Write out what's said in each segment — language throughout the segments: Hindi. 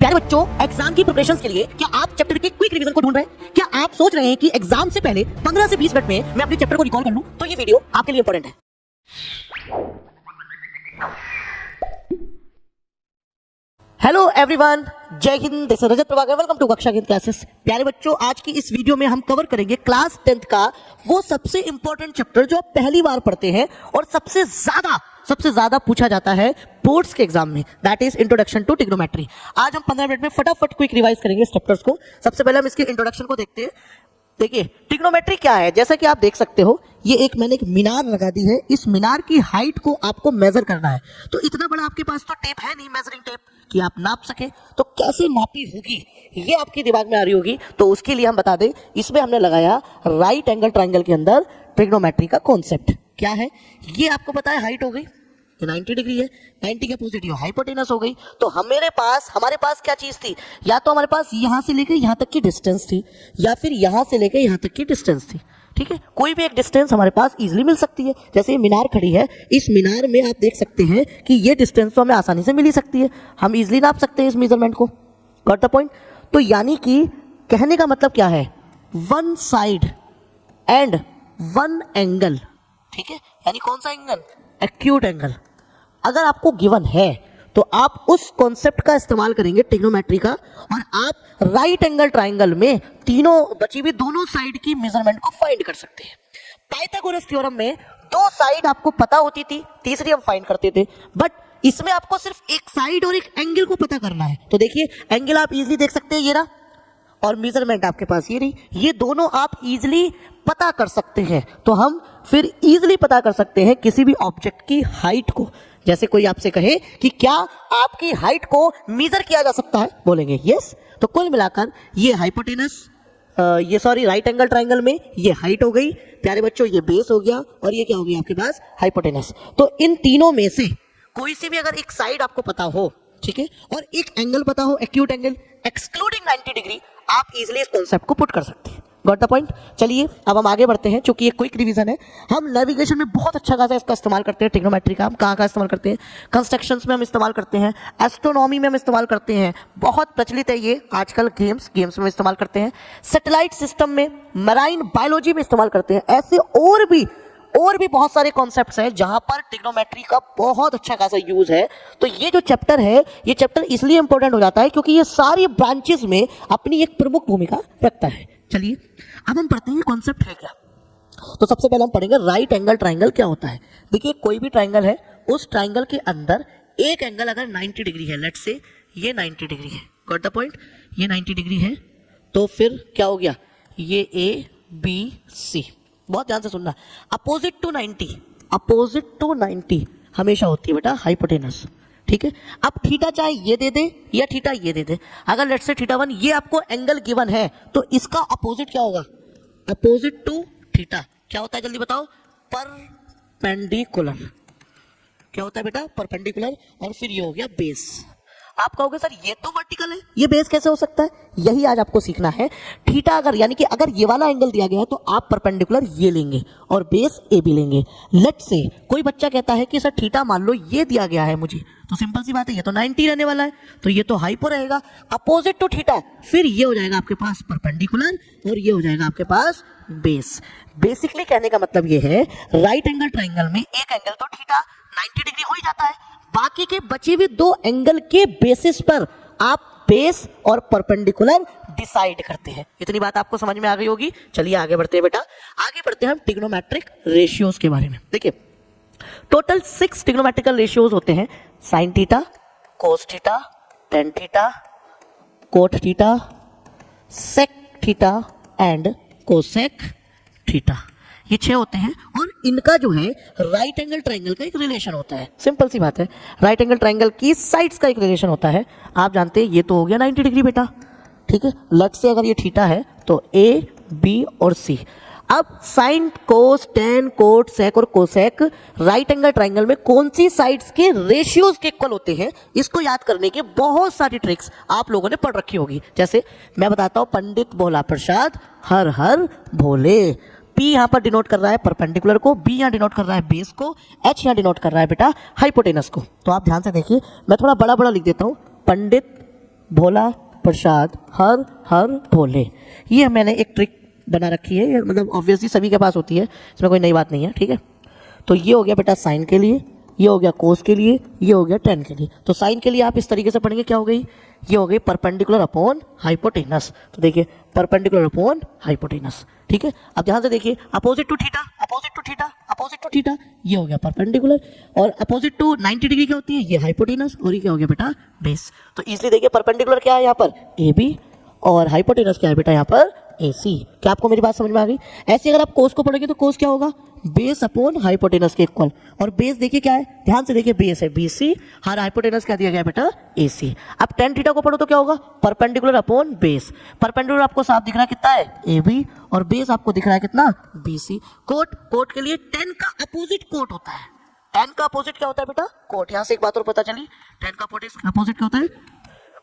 प्यारे बच्चों, एग्जाम की प्रिपरेशन के लिए क्या आप चैप्टर के क्विक रिवीजन को ढूंढ रहे हैं? क्या आप सोच रहे हैं कि एग्जाम से पहले 15 से 20 मिनट में मैं अपने चैप्टर को रिकॉल कर लूं? तो ये वीडियो आपके लिए इंपॉर्टेंट है। हेलो एवरीवन, जय हिंद। This is Rajat Prabhakar. Welcome to Kaksha Hind classes. प्यारे बच्चों, आज की इस वीडियो में हम कवर करेंगे क्लास 10th का वो सबसे इंपॉर्टेंट चैप्टर जो आप पहली बार पढ़ते हैं और सबसे ज्यादा पूछा जाता है बोर्ड्स के एग्जाम में, that is introduction to trigonometry. आज हम 15 मिनट में फटाफट क्विक रिवाइज करेंगे इस चैप्टर्स को। सबसे पहले हम इसके इंट्रोडक्शन को देखते हैं। देखिए, ट्रिग्नोमेट्री क्या है। जैसा कि आप देख सकते हो, ये मैंने एक मीनार लगा दी है। इस मीनार की हाइट को आपको मेजर करना है। तो इतना बड़ा आपके पास तो टेप है नहीं, मेजरिंग टेप, कि आप नाप सके। तो कैसे नापी होगी ये आपके दिमाग में आ रही होगी। तो उसके लिए हम बता दें, इसमें हमने लगाया राइट एंगल ट्राइंगल के अंदर ट्रिग्नोमेट्री का कॉन्सेप्ट। क्या है ये आपको पता है। हाइट हो गई, ये 90 डिग्री है, 90 के अपोजिट हाइपोटेनस हो गई। तो हमारे पास क्या चीज थी? या तो हमारे पास यहां से लेकर यहां तक की डिस्टेंस थी, या फिर यहां से लेकर यहां तक की डिस्टेंस थी। ठीक है, कोई भी एक डिस्टेंस हमारे पास इजीली मिल सकती है। जैसे ये मीनार खड़ी है, इस मीनार में आप देख सकते हैं कि ये डिस्टेंस तो हमें आसानी से मिल ही सकती है। हम इजीली नाप सकते हैं इस मेजरमेंट को। Got the point? तो यानी कि कहने का मतलब क्या है, one side and one angle. ठीक है, यानी कौन सा एंगल? Acute angle. अगर आपको गिवन है तो आप उस कॉन्सेप्ट का इस्तेमाल करेंगे ट्रिग्नोमेट्री का, और आप राइट एंगल ट्राइंगल में तीनों बची हुई दोनों साइड की मेजरमेंट को फाइंड कर सकते हैं। पाइथागोरस थ्योरम में दो साइड आपको पता होती थी, तीसरी हम फाइंड करते थे। बट इसमें आपको सिर्फ एक साइड और एक एंगल को पता करना है। तो देखिए, एंगल आप इजीली देख सकते हैं, ये रहा, और मेजरमेंट आपके पास ये रही। ये दोनों आप इजीली पता कर सकते हैं। तो हम फिर इजीली पता कर सकते हैं किसी भी ऑब्जेक्ट की हाइट को। जैसे कोई आपसे कहे कि क्या आपकी हाइट को मेजर किया जा सकता है, बोलेंगे यस। तो कुल मिलाकर ये हाइपोटेनस, राइट एंगल ट्राइंगल में ये हाइट हो गई प्यारे बच्चों, ये बेस हो गया, और ये क्या हो गया आपके पास? हाइपोटेनस। तो इन तीनों में से कोई सी भी अगर एक साइड आपको पता हो, ठीक है, और एक एंगल पता हो, एक्यूट एंगल एक्सक्लूडिंग 90 डिग्री, आप इजीली इस कॉन्सेप्ट को पुट कर सकते हैं। Got the point? चलिए अब हम आगे बढ़ते हैं। चूंकि ये क्विक रिवीजन है, हम नेविगेशन में बहुत अच्छा खासा इसका इस्तेमाल करते हैं ट्रिग्नोमेट्री का। हम कहाँ इस्तेमाल करते हैं? कंस्ट्रक्शंस में हम इस्तेमाल करते हैं, एस्ट्रोनॉमी में हम इस्तेमाल करते हैं, बहुत प्रचलित है ये आजकल। गेम्स में इस्तेमाल करते हैं, सैटेलाइट सिस्टम में, मराइन बायोलॉजी में इस्तेमाल करते हैं। ऐसे और भी बहुत सारे कॉन्सेप्ट्स हैं जहां पर ट्रिग्नोमेट्री का बहुत अच्छा खासा यूज है। तो ये जो चैप्टर है, ये चैप्टर इसलिए इंपॉर्टेंट हो जाता है क्योंकि ये सारी ब्रांचेस में अपनी एक प्रमुख भूमिका रखता है। चलिए अब हम पढ़ते हैं कॉन्सेप्ट है क्या। तो सबसे पहले हम पढ़ेंगे राइट एंगल ट्राइंगल क्या होता है। देखिए, कोई भी ट्राइंगल है, उस ट्राइंगल के अंदर एक एंगल अगर 90 डिग्री है, लेट्स से ये 90 डिग्री है। Got the point? ये 90 डिग्री है, तो फिर क्या हो गया? ये ए बी सी। बहुत ध्यान से सुनना। अपोजिट टू 90 हमेशा होती है बेटा हाइपोटेनस। ठीक है, अब थीटा चाहे ये दे दे या थीटा ये दे दे। अगर लेट्स से थीटा 1 ये आपको एंगल गिवन है, तो इसका अपोजिट क्या होगा? अपोजिट टू थीटा क्या होता है, जल्दी बताओ? परपेंडिकुलर। क्या होता है बेटा? परपेंडिकुलर। और फिर ये हो गया बेस। आप कहोगे सर ये तो वर्टिकल है, ये बेस कैसे हो सकता है? यही आज आपको सीखना है। थीटा अगर, यानी कि अगर ये वाला एंगल दिया गया है तो आप परपेंडिकुलर ये लेंगे और बेस ए बी लेंगे। लेट्स से कोई बच्चा कहता है कि सर थीटा मान लो ये दिया गया है मुझे, तो सिंपल सी बात है, ये तो 90 रहने वाला है, तो ये तो हाइपो रहेगा। अपोजिट टू थीटा, फिर ये हो जाएगा आपके पास परपेंडिकुलर, और ये हो जाएगा आपके पास बेस। बेसिकली कहने का मतलब ये है, राइट एंगल ट्राइंगल में एक एंगल तो थीटा 90 डिग्री हो ही जाता है, बाकी के बचे हुए दो एंगल के बेसिस पर आप बेस और परपेंडिकुलर डिसाइड करते हैं। इतनी बात आपको समझ में आ गई होगी। चलिए आगे बढ़ते हैं बेटा। आगे बढ़ते हैं हम ट्रिग्नोमेट्रिक रेशियोज के बारे में। देखिए, टोटल 6 ट्रिग्नोमेट्रिकल रेशियोज होते हैं। Sine theta, cos theta, tan theta, cot theta, sec theta and cosec theta. ये 6 होते हैं, और इनका जो है राइट एंगल ट्राइंगल का एक रिलेशन होता है। सिंपल सी बात है, राइट एंगल ट्राइंगल की साइड्स का एक रिलेशन होता है। आप जानते हैं ये तो हो गया 90 डिग्री बेटा। ठीक है, लेट्स से अगर ये थीटा है तो ए बी और सी। अब साइन, कोस, टेन, कोट, सेक और कोसेक राइट एंगल ट्राइंगल में कौन सी साइड्स के रेशियोज के इक्वल होते हैं, इसको याद करने के बहुत सारी ट्रिक्स आप लोगों ने पढ़ रखी होगी। जैसे मैं बताता हूं, पंडित भोला प्रसाद हर हर भोले। P यहां पर डिनोट कर रहा है परपेंडिकुलर को, B यहां डिनोट कर रहा है बेस को, H यहां डिनोट कर रहा है बेटा हाइपोटेनस को। तो आप ध्यान से देखिए, मैं थोड़ा बड़ा बड़ा लिख देता हूं, पंडित भोला प्रसाद हर हर भोले। ये मैंने एक ट्रिक बना रखी है, मतलब ऑब्वियसली सभी के पास होती है, इसमें कोई नई बात नहीं है, ठीक है। तो ये हो गया बेटा साइन के लिए, ये हो गया कोस के लिए, ये हो गया टेन के लिए। तो साइन के लिए आप इस तरीके से पढ़ेंगे, क्या हो गई, ये हो गई परपेंडिकुलर अपॉन हाइपोटेनस। तो देखिए परपेंडिकुलर अपॉन हाइपोटेनस, ठीक है। अब ध्यान से देखिए, opposite to theta, opposite to theta, opposite to theta, ये हो गया परपेंडिकुलर, और अपोजिट टू 90 डिग्री क्या होती है, ये हाइपोटेनस, और ये क्या हो गया बेटा बेस। तो इजीली देखिए परपेंडिकुलर क्या है यहाँ पर ए बी, और हाइपोटेनस क्या है बेटा यहाँ पर ए सी। क्या आपको मेरी बात समझ में आ गई? ऐसे अगर आप कोस को पढ़ोगे तो कोस क्या होगा, बेस अपॉन हाइपोटेनस के इक्वल, और बेस देखिए क्या है, ध्यान से देखिए, बेस है बी सी, हर हाइपोटेनस क्या दिया गया बेटा ए सी। अब टेन थीटा को पढ़ो तो क्या होगा, परपेंडिकुलर अपॉन बेस। परपेंडिकुलर आपको साफ दिख रहा है कितना है ए बी, और बेस आपको दिख रहा है कितना बी सी। कोट, कोट के लिए टेन का अपोजिट कोट होता है, टेन का अपोजिट क्या होता है बेटा कोट। यहां से एक बात और पता चली, टेन का अपोजिट क्या होता है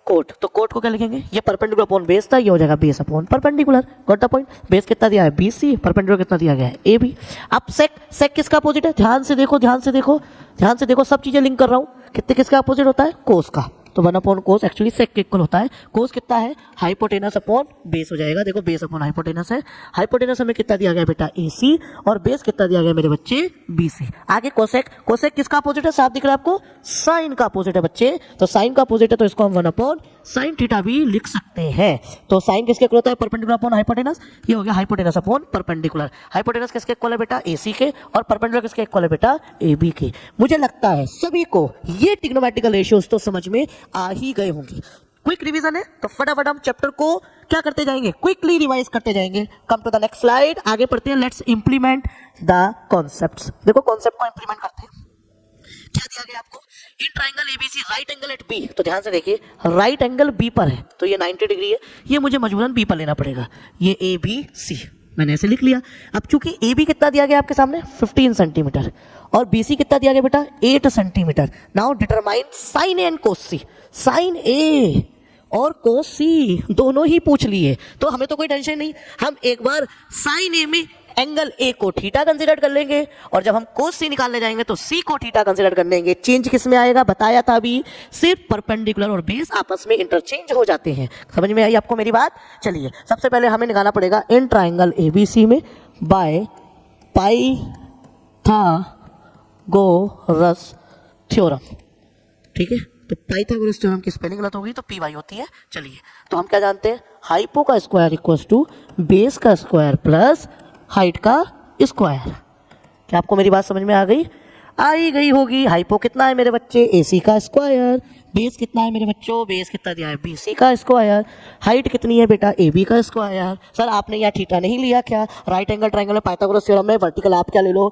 कोट। तो कोट को क्या लिखेंगे, ये परपेंडिकुलर अपॉन बेस था, ये हो जाएगा base upon perpendicular. Got the point. Base कितना दिया है बी सी, परपेंडिकुलर कितना दिया गया है ए बी। अब सेक, सेक किसका अपोजिट है, ध्यान से देखो, ध्यान से देखो, ध्यान से देखो, सब चीजें लिंक कर रहा हूं। कितने किसका अपोजिट होता है, कोस का। तो 1 अपॉन कोस एक्चुअली सेक के इक्वल होता है। कोस कितना है, हाइपोटेनस अपॉन बेस हो जाएगा। देखो बेस अपॉन हाइपोटेनस है, हाइपोटेनस हमें कितना दिया गया बेटा ए सी, और बेस कितना दिया गया मेरे बच्चे बी सी। आगे कोसेक, कोसेक किसका अपोजिट है, साफ दिख रहा है आपको, साइन का अपोजिट है बच्चे। तो साइन का अपोजिट है, तो इसको हम 1 अपॉन साइन थीटा भी लिख सकते हैं। तो साइन किसके इक्वल होता है, परपेंडिकुलर अपॉन हाइपोटेनस, ये हो गया हाइपोटेनस अपॉन परपेंडिकुलर। हाइपोटेनस किसके इक्वल है बेटा ए सी के, और परपेंडिकुलर किसके इक्वल है बेटा ए बी के। मुझे लगता है सभी को ये ट्रिग्नोमेट्रिकल रेशियोज तो समझ में आ ही गए होंगे। क्विक रिवीजन है, तो फटाफट हम चैप्टर को क्या करते जाएंगे, क्विकली रिवाइज करते जाएंगे। Come to the next slide, आगे पढ़ते हैं। Let's implement the concepts. देखो कॉन्सेप्ट को इंप्लीमेंट करते हैं। क्या दिया गया आपको, in triangle ABC right angle at B. तो ध्यान से देखिए, राइट एंगल बी पर है, तो ये 90 डिग्री है, ये मुझे मजबूरन बी पर लेना पड़ेगा। ये ए बी सी मैंने ऐसे लिख लिया। अब चूंकि ए बी कितना दिया गया आपके सामने 15 सेंटीमीटर, और बी सी कितना दिया गया बेटा 8 centimeter. Now determine sin A and cos C. Sin A और कोस सी दोनों ही पूछ लिए, तो हमें तो कोई टेंशन नहीं। हम एक बार साइन ए में एंगल ए को थीटा कंसीडर कर लेंगे, और जब हम कोस सी निकालने जाएंगे तो सी को थीटा कंसीडर कर लेंगे। चेंज किस में आएगा, बताया था अभी, सिर्फ परपेंडिकुलर और बेस आपस में इंटरचेंज हो जाते हैं। समझ में आई आपको मेरी बात? चलिए सबसे पहले हमें निकालना पड़ेगा इन ट्राइंगल एबीसी में बाय पाइथागोरस थ्योरम, ठीक है। तो पाइथागोरस थ्योरम की स्पेलिंग गलत होगी तो पी वाई होती है। चलिए, तो हम क्या जानते हैं, हाइपो का स्क्वायर इक्वल्स टू बेस का स्क्वायर प्लस हाइट का स्क्वायर। क्या आपको मेरी बात समझ में आ गई? आई गई होगी। हाइपो कितना है मेरे बच्चे, ए सी का स्क्वायर। बेस कितना है मेरे बच्चों, बेस कितना दिया है बी सी का स्क्वायर। हाइट कितनी है बेटा, ए बी का स्क्वायर। सर आपने यहाँ थीटा नहीं लिया क्या, राइट एंगल ट्राइंगल में पाइथागोरस थ्योरम में वर्टिकल आप क्या ले लो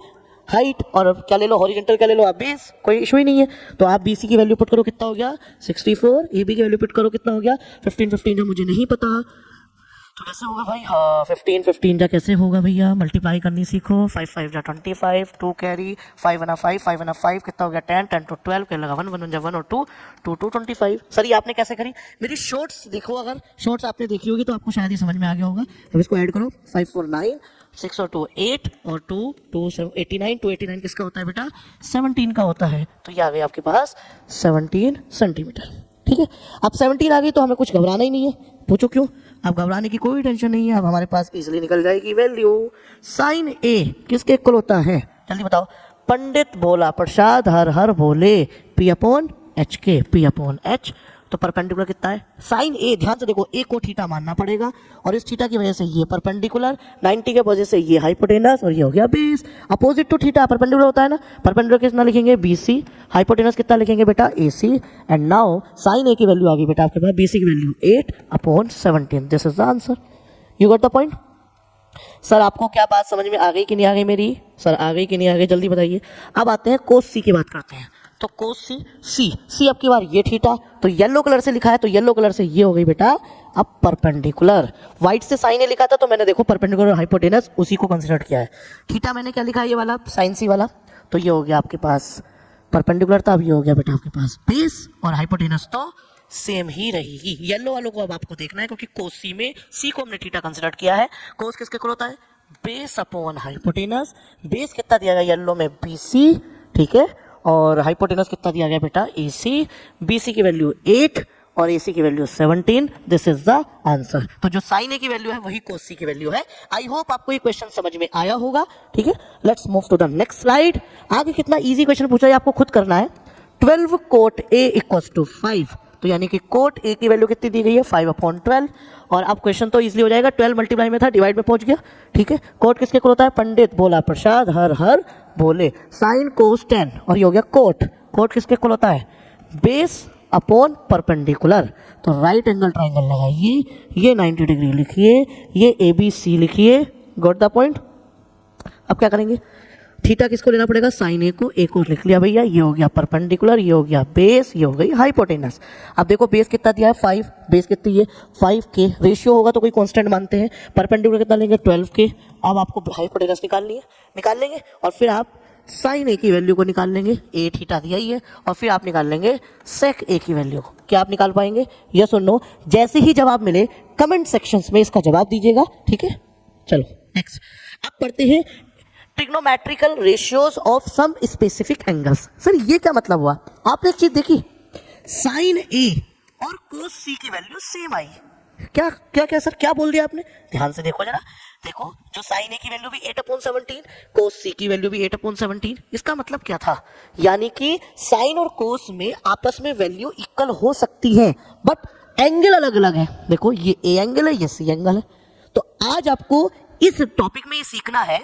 हाइट, और क्या ले लो हॉरिजॉन्टल क्या ले लो आप बेस, कोई इशू ही नहीं है। तो आप बी सी की वैल्यू पुट करो, कितना हो गया 64। ए बी की वैल्यू पुट करो, कितना हो गया 15 है, मुझे नहीं पता। तो कैसे होगा भाई, हाँ 15 जा कैसे होगा भैया, मल्टीप्लाई करनी सीखो। 5 5 जा 25, 2 कैरी, 5 1 5, 5 1 5, कितना हो गया 10, 10 to 12, क्या लगा 1 1 1 और 2 2 2 25। सर ये आपने कैसे करी? मेरी शॉर्ट्स देखो, अगर शॉर्ट्स आपने देखी होगी तो आपको शायद ये समझ में आ गया होगा। अब इसको ऐड करो, 5 4 9, 6 और 2 8, और 2 2 89, 289 किसका होता है बेटा 17 का होता है। तो ये आ गया आपके पास 17 सेंटीमीटर, ठीक है। अब 17 आ गई तो हमें कुछ घबराना ही नहीं है। पूछो क्यों? अब घबराने की कोई टेंशन नहीं है, अब हमारे पास इजीली निकल जाएगी वैल्यू। साइन ए किसके इक्वल होता है, जल्दी बताओ। पंडित भोला प्रसाद हर हर भोले, पी अपॉन एच के, पी अपॉन एच। तो परपेंडिकुलर कितना है, साइन ए, ध्यान से देखो, ए को थीटा मानना पड़ेगा, और इस थीटा की वजह से ये परपेंडिकुलर, 90 के वजह से ये हाइपोटेनस, और ये हो गया base. Opposite to theta perpendicular होता है ना, परपेंडिकुलर कितना लिखेंगे बी सी, हाइपोटेनस कितना लिखेंगे बेटा ए सी। एंड नाउ साइन ए की वैल्यू आ गई बेटा आपके पास, बी सी की value 8 upon 17। This is the answer. You got the point? Sir आपको क्या बात समझ में आ गई कि नहीं आ गई मेरी? सर आ गई कि नहीं आ गई, जल्दी बताइए। अब आते हैं कोस सी की बात करते हैं। तो कोस सी, सी अब की बार ये थीटा, तो येलो कलर से लिखा है, तो येलो कलर से ये हो गई बेटा अब परपेंडिकुलर। व्हाइट से साइन ए लिखा था, तो मैंने देखो परपेंडिकुलर हाइपोटेनस उसी को कंसीडर किया है। थीटा मैंने क्या लिखा है, ये वाला साइन सी वाला, तो ये हो गया आपके पास परपेंडिकुलर था। अब ये हो गया बेटा आपके पास बेस, और हाइपोटेनस तो सेम ही रहेगी। येलो वालों को अब आपको देखना है, क्योंकि कोस सी में सी को हमने थीटा कंसीडर किया है। कोस किसके इक्वल होता है, बेस अपॉन हाइपोटेनस। बेस कितना दिया गया येलो में बी सी, ठीक है, और हाइपोटेनस कितना दिया गया बेटा ए सी। बी सी की वैल्यू 8, और AC की value 17। This is the answer. तो जो साइन A की वैल्यू है वही cos C की वैल्यू है। आई होप आपको ये क्वेश्चन समझ में आया होगा। ठीक है, let's move to the next slide. आगे कितना इजी क्वेश्चन पूछा है आपको खुद करना है। 12 cot A इक्वल्स टू 5, तो यानी कि कोट A की वैल्यू कितनी दी गई है 5/12। और अब क्वेश्चन तो इजीली हो जाएगा, 12 मल्टीप्लाई में था, डिवाइड में पहुंच गया। ठीक है, कोट किसके इक्वल होता है, पंडित भोला प्रसाद हर हर बोले। साइन कोस 10 और ये हो गया कोट। कोट किसके इक्वल होता है, बेस अपॉन परपेंडिकुलर। तो राइट एंगल ट्राइंगल लगाइए, ये 90 डिग्री लिखिए, ये ABC लिखिए। Got the point. अब क्या करेंगे, थीटा किसको लेना पड़ेगा, साइन A को लिख लिया भैया। ये हो गया परपेंडिकुलर, ये हो गया बेस, ये हो गई हाइपोटेनस। अब देखो बेस कितना दिया है 5, बेस कितनी है 5 के। रेशियो होगा तो कोई कांस्टेंट मानते हैं। परपेंडिकुलर कितना लेंगे 12 के। अब आपको हाइपोटेनस निकालनी है, निकाल लेंगे और फिर आप साइन A की वैल्यू को निकाल लेंगे। A थीटा दिया ही है और फिर आप निकाल लेंगे सेक A की वैल्यू। क्या आप निकाल पाएंगे, यस और नो। जैसे ही जवाब मिले कमेंट सेक्शंस में इसका जवाब दीजिएगा। ठीक है, चलो नेक्स्ट। अब पढ़ते हैं trigonometrical ratios of some specific angles. Sir ये क्या मतलब हुआ, आपने एक चीज देखी, साइन A और कोस C की वैल्यू सेम आई। क्या क्या क्या सर, क्या बोल दिया आपने, ध्यान से देखो जरा। देखो जो साइन A की वैल्यू भी 8/17, कोस C की वैल्यू भी 8/17। इसका मतलब क्या था, यानी कि साइन और कोस में आपस में वैल्यू इक्वल हो सकती है बट एंगल अलग अलग है। देखो ये A एंगल है, ये C एंगल है। तो आज आपको इस टॉपिक में ये सीखना है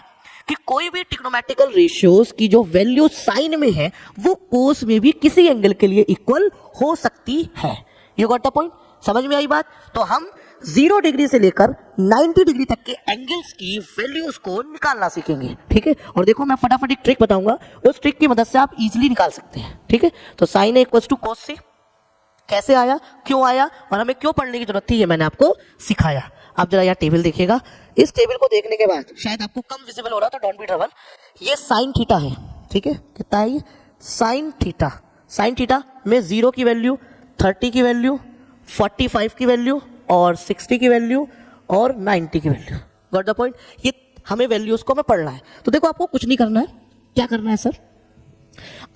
कि कोई भी ट्रिग्नोमेट्रिकल रेशियोज की जो वैल्यू साइन में है वो कोस में भी किसी एंगल के लिए इक्वल हो सकती है। यू गॉट द पॉइंट, समझ में आई बात। तो हम 0 डिग्री से लेकर 90 डिग्री तक के एंगल्स की वैल्यूज को निकालना सीखेंगे। ठीक है, और देखो मैं फटाफट एक ट्रिक बताऊंगा, उस ट्रिक की मदद से आप इजीली निकाल सकते हैं। ठीक है, तो sine A equals to cos C कैसे आया, क्यों आया और हमें क्यों पढ़ने की जरूरत थी, ये मैंने आपको सिखाया। आप जरा यहाँ टेबल देखिएगा। इस टेबल को देखने के बाद शायद आपको कम विजिबल हो रहा तो डोंट बी ट्रबल। ये साइन थीटा है। ठीक है, कितना है ये साइन थीटा। साइन थीटा में 0 की वैल्यू, 30 की वैल्यू, 45 की वैल्यू और 60 की वैल्यू और 90 की वैल्यू। Got the point. ये हमें वैल्यूज को हमें पढ़ना है। तो देखो आपको कुछ नहीं करना है, क्या करना है सर,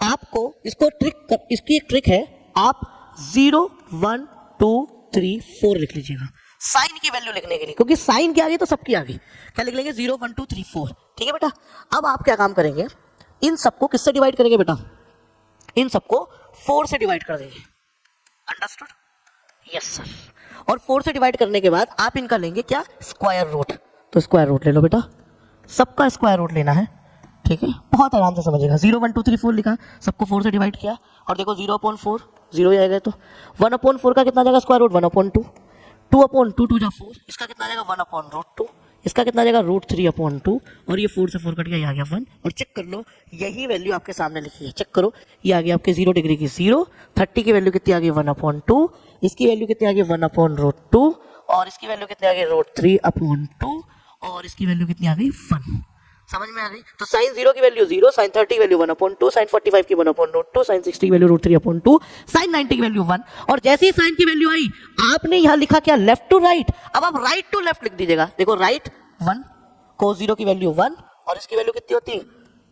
आपको इसकी एक ट्रिक है। आप 0 1 2 3 4 लिख लीजिएगा साइन की वैल्यू लिखने के लिए, क्योंकि साइन की आ गई तो सबकी आ गई। क्या लिख लेंगे 0 1 2 3 4। ठीक है बेटा, अब आप क्या काम करेंगे, इन सबको किससे डिवाइड करेंगे बेटा, इन सबको 4 से डिवाइड कर देंगे। Understood, yes sir. और 4 से डिवाइड करने के बाद आप इनका लेंगे क्या, स्क्वायर रूट। तो स्क्वायर रूट ले लो बेटा, सबका स्क्वायर रूट लेना है। ठीक है, बहुत आराम से समझिएगा। 0 1 2 3 4 लिखा, सबको 4 से डिवाइड किया और देखो 0/4 0 आएगा। तो 1/4 का कितना जाएगा स्क्वायर रूट 1/2, 2/2 2 जा 4, इसका कितना जाएगा 1/√2, इसका कितना जाएगा √3/2 और ये 4 से 4 कट गया, ये आ गया 1। और चेक कर लो, यही वैल्यू आपके सामने लिखी है, चेक करो। ये आ गया आपके 0 डिग्री की 0, 30 की वैल्यू कितनी आ गई 1/2, इसकी वैल्यू कितनी आ गई 1/√2 और इसकी वैल्यू कितनी आ गई √3/2 और इसकी वैल्यू कितनी आ गई 1। समझ में आ गई। तो साइन 0 की वैल्यू 0, साइन 30 की वैल्यू 1/2, साइन 45 की 1/√2, साइन 60 की वैल्यू √3/2, साइन 90 की वैल्यू 1। और जैसे ही साइन की वैल्यू आई आपने यहां लिखा क्या, लेफ्ट टू राइट। अब आप राइट टू लेफ्ट लिख दीजिएगा। देखो राइट 1, कोस 0 की वैल्यू 1 और इसकी वैल्यू कितनी होती है,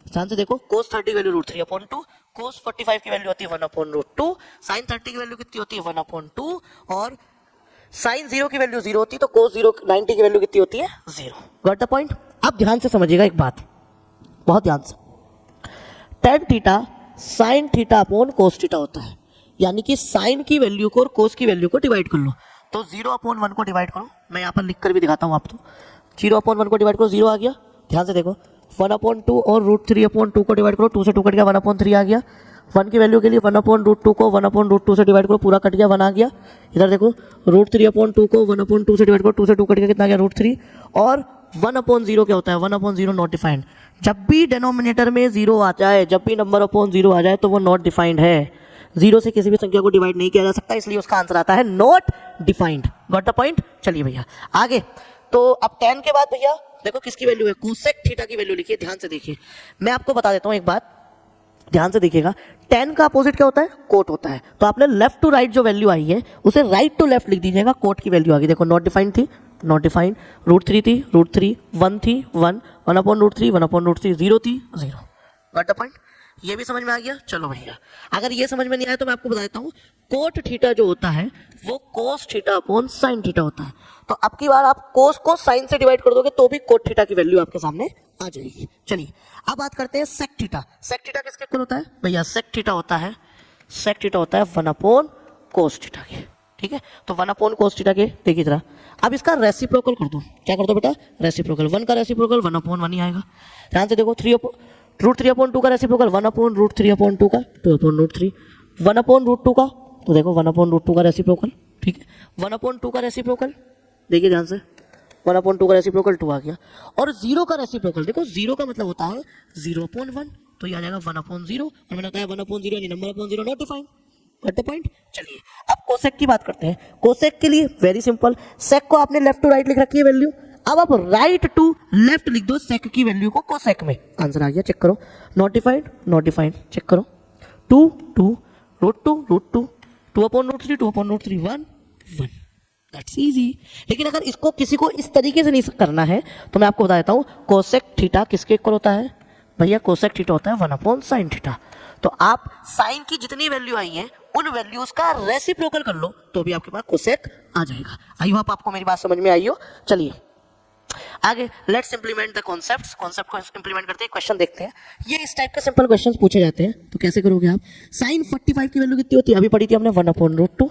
ध्यान से देखो, कोस 30 की वैल्यू √3/2, कोस 45 की वैल्यू होती है 1/√2, साइन 30 की वैल्यू कितनी होती है 1/2 और साइन 0 की वैल्यू 0 होती है तो कोस 90 की वैल्यू कितनी होती है 0। Got the point. अब ध्यान से समझिएगा एक बात, बहुत ध्यान से। tan theta sine theta upon कोस थीटा होता है, यानी कि साइन की वैल्यू को और कोस की वैल्यू को डिवाइड कर लो। तो 0/1 को डिवाइड करो, मैं यहाँ पर लिख कर भी दिखाता हूँ आपको। 0/1 को डिवाइड करो, 0 आ गया। ध्यान से देखो 1/2 और √3/2 को डिवाइड करो, 2 से 2 कट गया, 1/3 आ गया। 1 की वैल्यू के लिए 1/√2 को 1/√2 से डिवाइड करो, पूरा कट गया, 1 आ गया। इधर देखो √3/2 को 1/2 से डिवाइड करो, 2 से 2 कट गया, कितना आ गया √3। और 1/0 क्या होता है, 1/0 नॉट डिफाइंड। जब भी डिनोमिनेटर में 0 आ जाए, जब भी नंबर अपॉन 0 आ जाए तो वो नॉट डिफाइंड है। 0 से किसी भी संख्या को डिवाइड नहीं किया जा सकता, इसलिए उसका आंसर आता है not defined. Got the point. चलिए भैया आगे। तो अब tan के बाद भैया देखो किसकी वैल्यू है, कोसेक थीटा की वैल्यू लिखिए। ध्यान से देखिए, मैं आपको बता देता हूं एक बात, ध्यान से देखिएगा। tan का अपोजिट क्या होता है, कोट होता है। तो आपने लेफ्ट टू राइट जो वैल्यू आई है उसे राइट टू लेफ्ट लिख दीजिएगा। कोट की वैल्यू आ गई, देखो नॉट डिफाइंड थी, नॉट डिफाइंड, √3 थी, √3, 1 थी, 1, 1/√3, 1/√3, 0 थी, 0। Got the point. ये भी समझ में आ गया। चलो भैया, अगर ये समझ में नहीं आया तो मैं आपको बता देता हूँ, कोट थीटा जो होता है वो cos theta upon sine theta होता है। तो अब की बार आप कोस को साइन से डिवाइड कर दोगे तो भी कोट थीटा की वैल्यू आपके सामने आ जाएगी। चलिए अब बात करते हैं सेक थीटा। सेक थीटा किसके इक्वल होता है भैया? सेक थीटा होता है, सेक थीटा होता है 1 अपॉन कोस थीटा के। ठीक है, तो 1 अपॉन कोस थीटा के। देखिए जरा, अब इसका रेसिप्रोकल कर दो। क्या कर दो बेटा? रेसिप्रोकल। 1 का रेसिप्रोकल 1 अपॉन 1 ही आएगा। ध्यान से देखो, रूट 3 अपॉन 2 का रेसिप्रोकल 1 अपॉन रूट 3 अपॉन 2 का 2 अपॉन रूट 3। 1 अपॉन रूट 2 का, तो देखो 1 अपॉन रूट 2 का रेसिप्रोकल। ठीक है, 1 अपॉन 2 का रेसिप्रोकल, देखिए ध्यान से, 1 अपॉन 2 का रेसिप्रोकल 2 आ गया। और 0 का रेसिप्रोकल देखो, 0 का मतलब होता है 0 अपॉन 1, तो ये आ जाएगा 1 अपॉन 0। और मैंने बताया 1 अपॉन 0 यानी number upon 0 not defined. Got the point. चलिए अब कोसेक की बात करते हैं। कोसेक के लिए वेरी सिंपल, सेक को आपने लेफ्ट टू राइट लिख रखी है वैल्यू, अब आप राइट टू लेफ्ट लिख दो सेक की वैल्यू को कोसेक में। आंसर आ गया, चेक करो। Not defined, not defined, check करो। 2 2 root 2 2 upon root 3 2 upon root 3 1 1। That's easy. लेकिन अगर इसको किसी को इस तरीके से नहीं करना है तो मैं आपको बता देता हूँ, कोसेक थीटा किसके इक्वल होता है भैया? कोसेक थीटा होता है 1 अपॉन साइन थीटा। तो आप साइन की जितनी वैल्यू आई है उन वैल्यूज का रेसिप्रोकल कर लो तो भी आपके पास कोसेक आ जाएगा। आई होप आपको मेरी बात समझ में आई हो। चलिए आगे, let's implement the concepts. Concept को इंप्लीमेंट करते हैं, क्वेश्चन देखते हैं। ये इस टाइप के सिंपल क्वेश्चंस पूछे जाते हैं, तो कैसे करोगे आप? साइन 45 की वैल्यू कितनी होती है? अभी पढ़ी थी हमने 1 अपॉन रूट 2।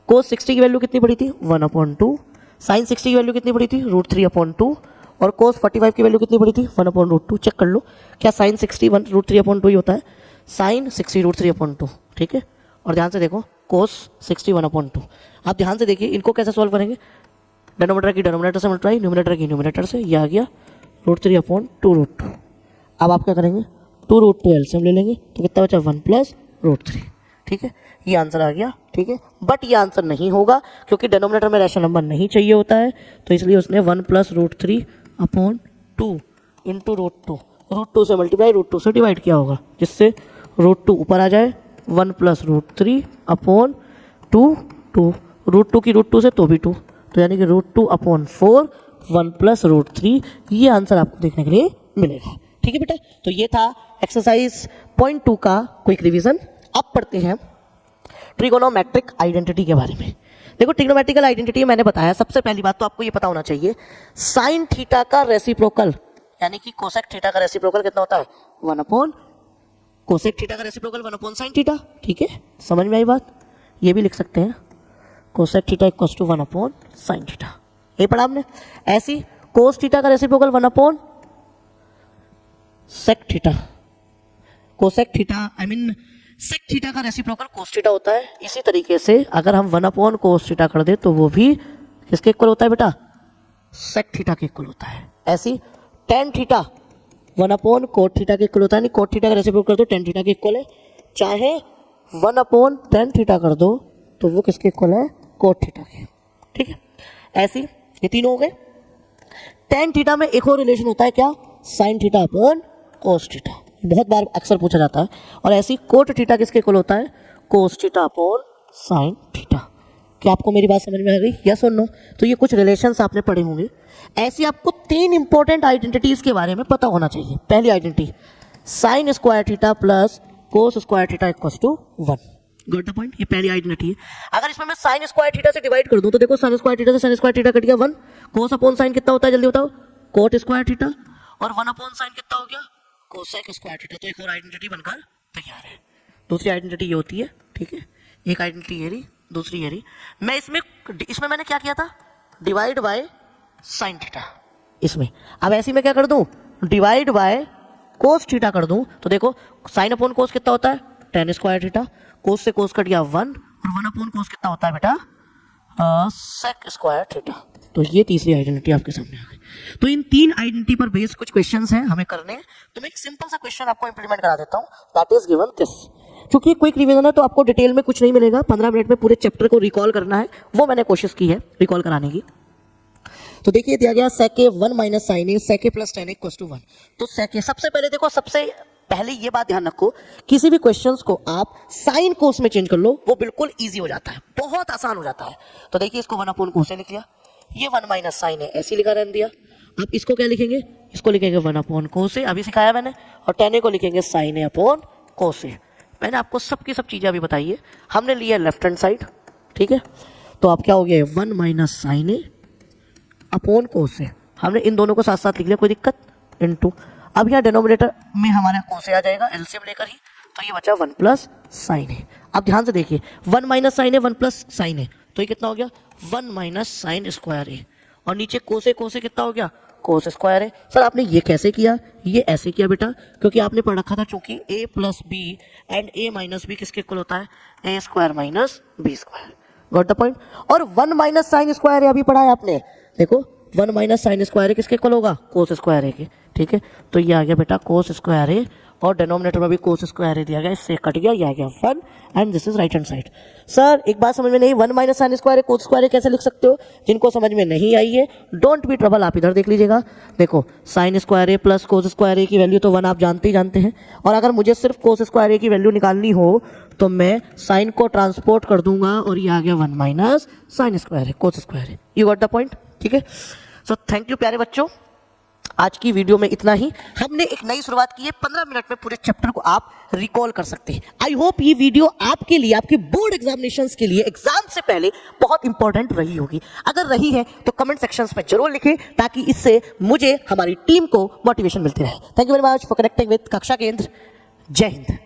कोस 60 की वैल्यू कितनी पड़ी थी? 1 अपॉन 2। साइन 60 की वैल्यू कितनी पड़ी थी? Root 3 upon 2। और कोस 45 की वैल्यू कितनी पड़ी थी? 1 अपॉन रूट 2। चेक कर लो, क्या साइन 60 1 रूट 3 अपॉन 2 ही होता है? Sine 60 root 3 upon 2। ठीक है, और ध्यान से देखो, कोस 60 1 अपॉन 2। आप ध्यान से देखिए, इनको कैसे सॉल्व करेंगे? डिनोमिनेटर की डिनोमिनेटर से मल्टीप्लाई, न्यूमिनेटर की न्यूमिनेटर से। यह आ गया रूट 3 अपॉन 2 रूट 2। अब आप क्या करेंगे? 2 रूट 2 एलसीएम ले लेंगे, तो कितना बचा? 1 प्लस रूट 3। ठीक है, ये आंसर आ गया। ठीक है, बट ये आंसर नहीं होगा क्योंकि डिनोमिनेटर में रैशनल नंबर नहीं चाहिए होता है, तो इसलिए उसने 1 plus root 3 upon 2 into root 2 से मल्टीप्लाई रूट 2 से डिवाइड किया होगा, जिससे रूट 2 ऊपर आ जाए। 1 प्लस रूट 3 अपॉन 2 रूट 2 की रूट 2 से तो भी 2, तो यानी कि रूट 2 अपॉन 4 1 प्लस रूट 3। ये आंसर आपको देखने के लिए मिलेगा। ठीक है बेटा, तो ये था एक्सरसाइज पॉइंट 2 का क्विक रिवीजन। अब पढ़ते हैं ट्रिगोनोमेट्रिक आइडेंटिटी के बारे में। देखो, ट्रिगोनोमेट्रिकल आइडेंटिटी मैंने बताया, सबसे पहली बात तो आपको ये पता होना चाहिए, साइन थीटा का रेसिप्रोकल यानी कि कोसेक थीटा का रेसिप्रोकल कितना होता है? 1 अपॉन कोसेक थीटा का रेसिप्रोकल 1 अपॉन साइन थीटा। ठीक है, समझ में आई बात? ये भी लिख सकते हैं, cosec theta equals to 1 upon sine theta. ये पढ़ा हमने। ऐसी कोस थीटा का reciprocal 1 upon sec theta. Cosec theta sec theta का रेसिप्रोकल कोस थीटा होता है। इसी तरीके से अगर हम 1 अपॉन कोस थीटा कर दे तो वो भी किसके इक्वल होता है बेटा? सेक थीटा के इक्वल होता है। ऐसी tan theta 1 upon cot theta के इक्वल होता है, नहीं कोट थीटा का रेसिप्रोकल कर दो टेन थीटा के इक्वल है। चाहे 1 अपॉन टेन थीटा कर दो तो वो किसके इक्वल है? कोट थीटा के। ठीक है, ऐसी ये तीनों हो गए। टेन थीटा में एक और रिलेशन होता है, क्या? Sine theta upon cos theta. बहुत बार अक्सर पूछा जाता है। और ऐसी कोट थीटा किसके इक्वल होता है? Cos theta upon sine theta. क्या आपको मेरी बात समझ में आ गई? यस और नो? तो ये कुछ रिलेशंस आपने पढ़े होंगे। ऐसी आपको 3 इंपॉर्टेंट आइडेंटिटीज के बारे में पता होना चाहिए। पहली identity, sine square theta plus cos square theta equals to 1। Got the point? ये पहली आइडेंटिटी है। अगर इसमें मैं साइन स्क्वायर थीटा से डिवाइड कर दूं तो देखो, साइन स्क्वायर थीटा से साइन स्क्वायर थीटा कट गया 1। कोस अपॉन साइन कितना होता है जल्दी बताओ? Coat square theta. और 1 अपॉन साइन कितना हो गया? Cosec square theta. तो एक और आइडेंटिटी बनकर तैयार है। दूसरी आइडेंटिटी ये होती है। ठीक है, एक आइडेंटिटी ये रही, दूसरी ये रही। मैं इसमें मैंने क्या किया था? Divide by sine theta. इसमें अब ऐसे में क्या कर दूं? डिवाइड बाय कोस थीटा कर दूं। तो देखो, साइन अपॉन कोस कितना होता है? Ten square theta. कोस से कोस कट गया 1, और 1 अपॉन कोस कितना होता है बेटा? Sec square theta. तो ये तीसरी आइडेंटिटी आपके सामने आ गई। तो इन 3 आइडेंटिटी पर बेस्ड कुछ क्वेश्चंस हैं हमें करने। तो मैं एक सिंपल सा क्वेश्चन आपको इंप्लीमेंट करा देता हूं, दैट इज गिवन दिस। क्योंकि क्विक रिवीजन है तो आपको डिटेल में कुछ नहीं मिलेगा, 15 मिनट में पूरे चैप्टर को रिकॉल करना है, वो मैंने कोशिश की है रिकॉल कराने की। तो देखिए, दिया गया sec a 1 minus sine A sec a plus tan a equals to 1। तो sec a, सबसे पहले देखो, सबसे पहले ये बात ध्यान रखो, किसी भी क्वेश्चंस को आप साइन कोस में चेंज कर लो, वो बिल्कुल इजी हो जाता है, बहुत आसान हो जाता है। तो देखिए, इसको 1 अपॉन कोस लिख लिया, ये 1 माइनस साइन है ऐसे लिखा रहने दिया। अब इसको क्या लिखेंगे? इसको लिखेंगे 1 अपॉन कोस, अभी सिखाया मैंने। और tan a को लिखेंगे साइन ए अपॉन कोस ए। मैंने आपको सबकी सब चीज़ें अभी बताई है। हमने लिया लेफ्ट हैंड साइड, ठीक है, तो अब क्या हो गया 1 माइनस साइन ए अपॉन कोस ए। हमने इन दोनों को साथ साथ लिख लिया, कोई दिक्कत, इनटू। अब यहाँ डिनोमिनेटर में हमारा कोस ए आ जाएगा एलसीएम लेकर ही, तो ये बचा 1 प्लस साइन ए। अब ध्यान से देखिए 1 माइनस साइन ए 1 प्लस साइन ए, तो ये कितना हो गया 1 माइनस साइन स्क्वायर ए, और नीचे कोस ए कितना हो गया कोस स्क्वायर है। सर आपने ये कैसे किया? ये ऐसे किया बेटा, क्योंकि आपने पढ़ रखा था चूंकि a plus B and a minus B किसके इक्वल होता है, a square minus B square. Got the point. और 1 माइनस साइन स्क्वायर है अभी पढ़ा है आपने, देखो 1 माइनस साइन स्क्वायर है किसके इक्वल होगा, कोस स्क्वायर है के, ठीक है। तो ये आ गया बेटा कोस स्क्वायर है, और डिनोमिनेटर में भी कोस स्क्वायर दिया गया, इससे कट गया, ये आ गया 1 and this is right hand side. Sir एक बात समझ में नहीं, 1 माइनस साइन स्क्वायर है कोस स्क्वायर है कैसे लिख सकते हो? जिनको समझ में नहीं आई है डोंट बी ट्रबल, आप इधर देख लीजिएगा। देखो साइन स्क्वायर है प्लस कोस स्क्वायर है की वैल्यू तो 1 आप जानते ही जानते हैं, और अगर मुझे सिर्फ कोस स्क्वायर है की वैल्यू निकालनी हो तो मैं साइन को ट्रांसपोर्ट कर दूंगा, और ये आ गया 1 माइनस साइन स्क्वायर है कोस स्क्वायर है। यू गॉट द पॉइंट, ठीक है। सो थैंक यू प्यारे बच्चों, आज की वीडियो में इतना ही। हमने एक नई शुरुआत की है, 15 मिनट में पूरे चैप्टर को आप रिकॉल कर सकते हैं। आई होप ये वीडियो आपके लिए, आपके बोर्ड एग्जामिनेशंस के लिए, एग्जाम से पहले बहुत इंपॉर्टेंट रही होगी। अगर रही है तो कमेंट सेक्शंस में जरूर लिखें, ताकि इससे मुझे, हमारी टीम को मोटिवेशन मिलती रहे। Thank you very much for connecting with कक्षा केंद्र। जय हिंद।